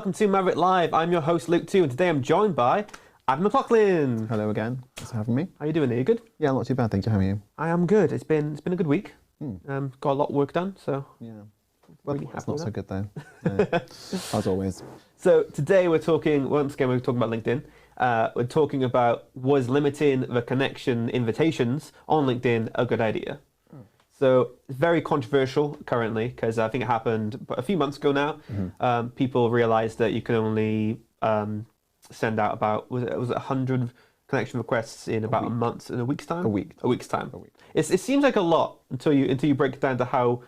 welcome to Maverick Live. I'm your host, Luke 2, and today I'm joined by Adam McLaughlin. Hello again. Thanks for having me. How you doing? Are you good? Yeah, not too bad. Thank you. How are you? I am good. It's been a good week. Got a lot of work done, so Yeah. Well, really it's happy not with so that. good though. No. As always. So today we're talking about LinkedIn. We're talking about, was limiting the connection invitations on LinkedIn a good idea? So it's very controversial currently because I think it happened a few months ago now. People realized that you can only send out about, was it 100 connection requests in about in a week's time? A week. A week's time. A week. It seems like a lot until you break it down to how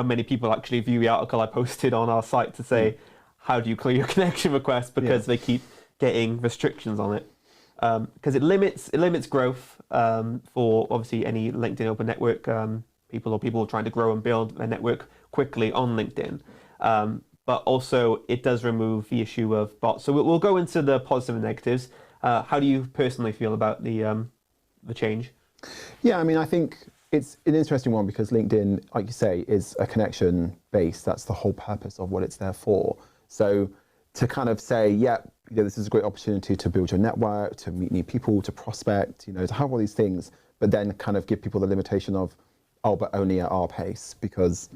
many people actually view the article I posted on our site to say, how do you clear your connection request, because they keep getting restrictions on it. Because it limits growth for obviously any LinkedIn Open Network people trying to grow and build their network quickly on LinkedIn. But also it does remove the issue of bots. So we'll go into the positive and negatives. How do you personally feel about the change? Yeah, I mean, I think it's an interesting one because LinkedIn, like you say, is a connection base. That's the whole purpose of what it's there for. So to kind of say, this is a great opportunity to build your network, to meet new people, to prospect, to have all these things, but then kind of give people the limitation of, but only at our pace because,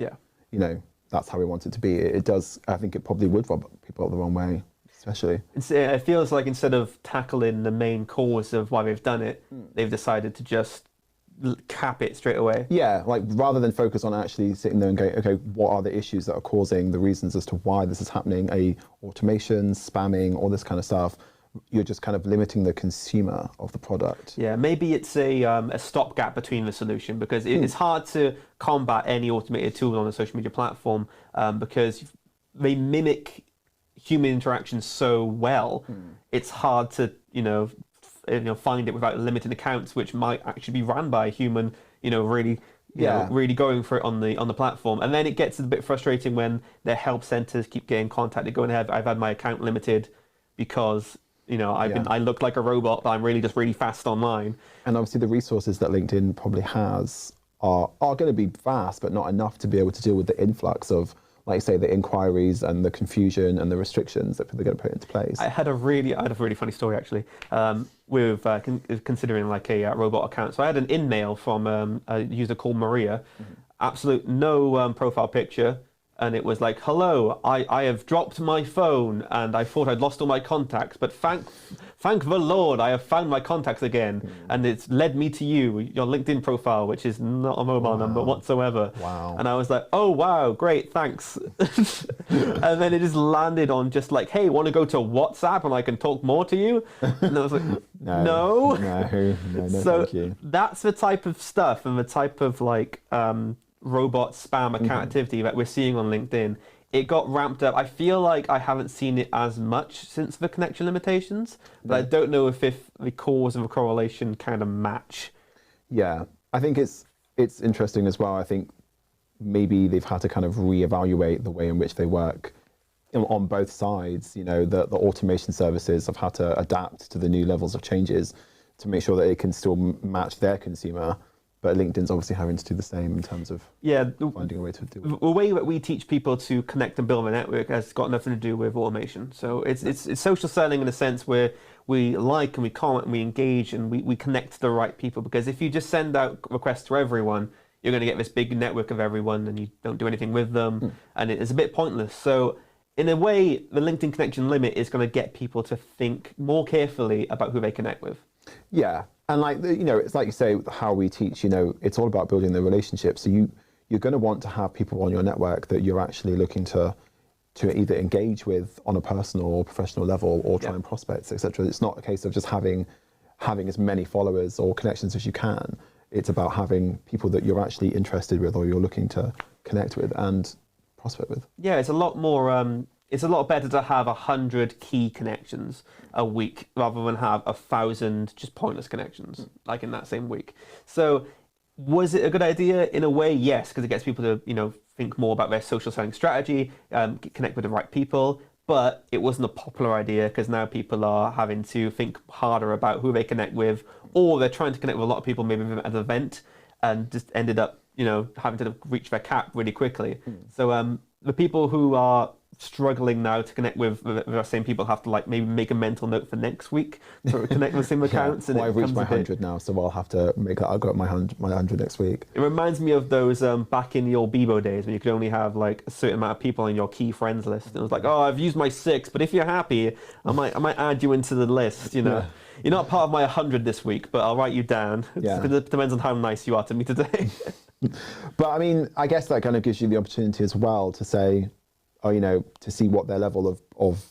that's how we want it to be. It does, I think it probably would rub people the wrong way, especially. It feels like instead of tackling the main cause of why they've done it, they've decided to just cap it straight away. Yeah, like rather than focus on actually sitting there and going, okay, what are the issues that are causing the reasons as to why this is happening, automation, spamming, all this kind of stuff, you're just kind of limiting the consumer of the product. Yeah, maybe it's a stopgap between the solution because it's hard to combat any automated tool on a social media platform because they mimic human interaction so well. It's hard to, find it without limited accounts, which might actually be ran by a human, really going for it on the platform. And then it gets a bit frustrating when their help centers keep getting contacted, going ahead, I've had my account limited because, I look like a robot, but I'm really just really fast online. And obviously the resources that LinkedIn probably has are going to be vast, but not enough to be able to deal with the influx of, like say, the inquiries and the confusion and the restrictions that people are going to put into place. I had a really funny story actually with considering like a robot account. So I had an in-mail from a user called Maria, absolute no profile picture, and it was like, hello, I have dropped my phone and I thought I'd lost all my contacts, but thank the Lord I have found my contacts again, and it's led me to you, your LinkedIn profile, which is not a mobile number whatsoever. Wow. And I was like, oh wow, great, thanks. And then it just landed on just like, hey, want to go to WhatsApp and I can talk more to you? And I was like, no, so thank you. that's the type of stuff and the type of like robot spam account activity that we're seeing on LinkedIn. It got ramped up. I feel like I haven't seen it as much since the connection limitations, but I don't know if the cause and the correlation kind of match. Yeah, I think it's interesting as well. I think maybe they've had to kind of reevaluate the way in which they work on both sides. The automation services have had to adapt to the new levels of changes to make sure that it can still match their consumer. But LinkedIn's obviously having to do the same in terms of finding a way to do it. The way that we teach people to connect and build a network has got nothing to do with automation. So it's social selling in a sense where we like and we comment and we engage and we connect to the right people. Because if you just send out requests to everyone, you're going to get this big network of everyone and you don't do anything with them. And it's a bit pointless. So in a way, the LinkedIn connection limit is going to get people to think more carefully about who they connect with. Yeah. And it's like you say, how we teach, it's all about building the relationship. So you're going to want to have people on your network that you're actually looking to either engage with on a personal or professional level or try and prospect, etc. It's not a case of just having as many followers or connections as you can. It's about having people that you're actually interested with or you're looking to connect with and prospect with. Yeah, it's a lot more. It's a lot better to have 100 key connections a week rather than have 1,000 just pointless connections like in that same week. So was it a good idea? In a way, yes, because it gets people to think more about their social selling strategy, connect with the right people. But it wasn't a popular idea because now people are having to think harder about who they connect with, or they're trying to connect with a lot of people maybe at an event and just ended up having to reach their cap really quickly. So the people who are struggling now to connect with our same people have to like maybe make a mental note for next week to connect with same accounts. Well, And I've reached my 100 now, so I'll have to make that. I'll go up my 100 next week. It reminds me of those back in the old Bebo days when you could only have like a certain amount of people in your key friends list. And it was like, oh, I've used my 6, but if you're happy, I might add you into the list. You know, Yeah. You're not part of my 100 this week, but I'll write you down. Yeah. It depends on how nice you are to me today. But I mean, I guess that kind of gives you the opportunity as well to say, or, you know, to see what their level of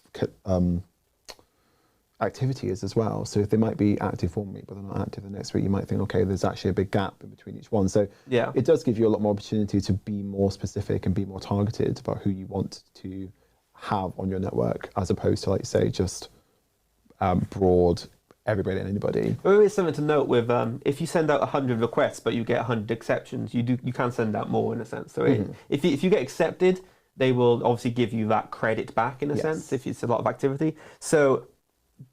activity is as well. So if they might be active one week, but they're not active the next week, you might think, okay, there's actually a big gap in between each one. So Yeah. it does give you a lot more opportunity to be more specific and be more targeted about who you want to have on your network, as opposed to, like, say, just broad everybody and anybody. There is something to note with if you send out 100 requests but you get 100 exceptions, you can send out more in a sense. So if you get accepted, they will obviously give you that credit back in a sense if it's a lot of activity. So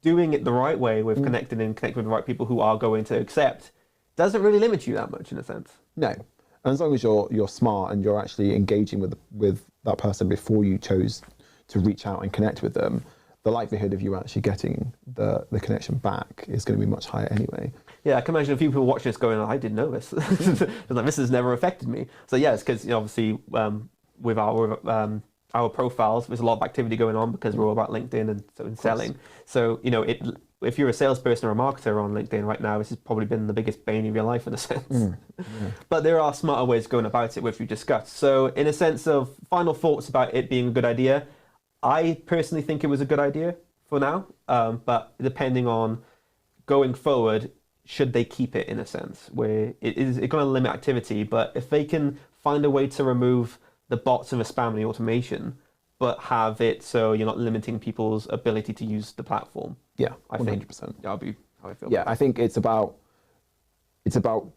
doing it the right way with connecting with the right people who are going to accept doesn't really limit you that much in a sense. No, and as long as you're smart and you're actually engaging with that person before you chose to reach out and connect with them, the likelihood of you actually getting the connection back is going to be much higher anyway. Yeah, I can imagine a few people watching this going, I didn't know this. It's like, this has never affected me. So yeah, it's because obviously with our profiles, there's a lot of activity going on because we're all about LinkedIn and so in selling. So if you're a salesperson or a marketer on LinkedIn right now, this has probably been the biggest bane of your life in a sense. But there are smarter ways going about it, which we discussed. So in a sense of final thoughts about it being a good idea, I personally think it was a good idea for now, but depending on going forward, should they keep it in a sense where it's going to limit activity, but if they can find a way to remove the bots and the spam and the automation, but have it so you're not limiting people's ability to use the platform. Yeah, I 100%. think that'll be how I feel. Yeah, I think it's about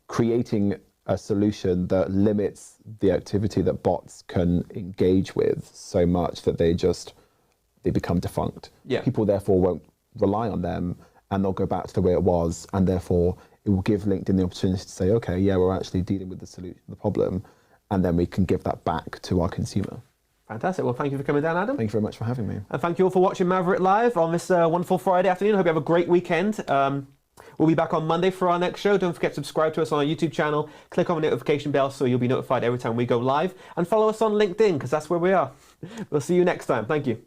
creating a solution that limits the activity that bots can engage with so much that they become defunct. Yeah. People therefore won't rely on them and they'll go back to the way it was, and therefore it will give LinkedIn the opportunity to say, okay, yeah, we're actually dealing with the problem, and then we can give that back to our consumer. Fantastic. Well, thank you for coming down, Adam. Thank you very much for having me. And thank you all for watching Maverick Live on this wonderful Friday afternoon. Hope you have a great weekend. We'll be back on Monday for our next show. Don't forget to subscribe to us on our YouTube channel. Click on the notification bell so you'll be notified every time we go live. And follow us on LinkedIn because that's where we are. We'll see you next time. Thank you.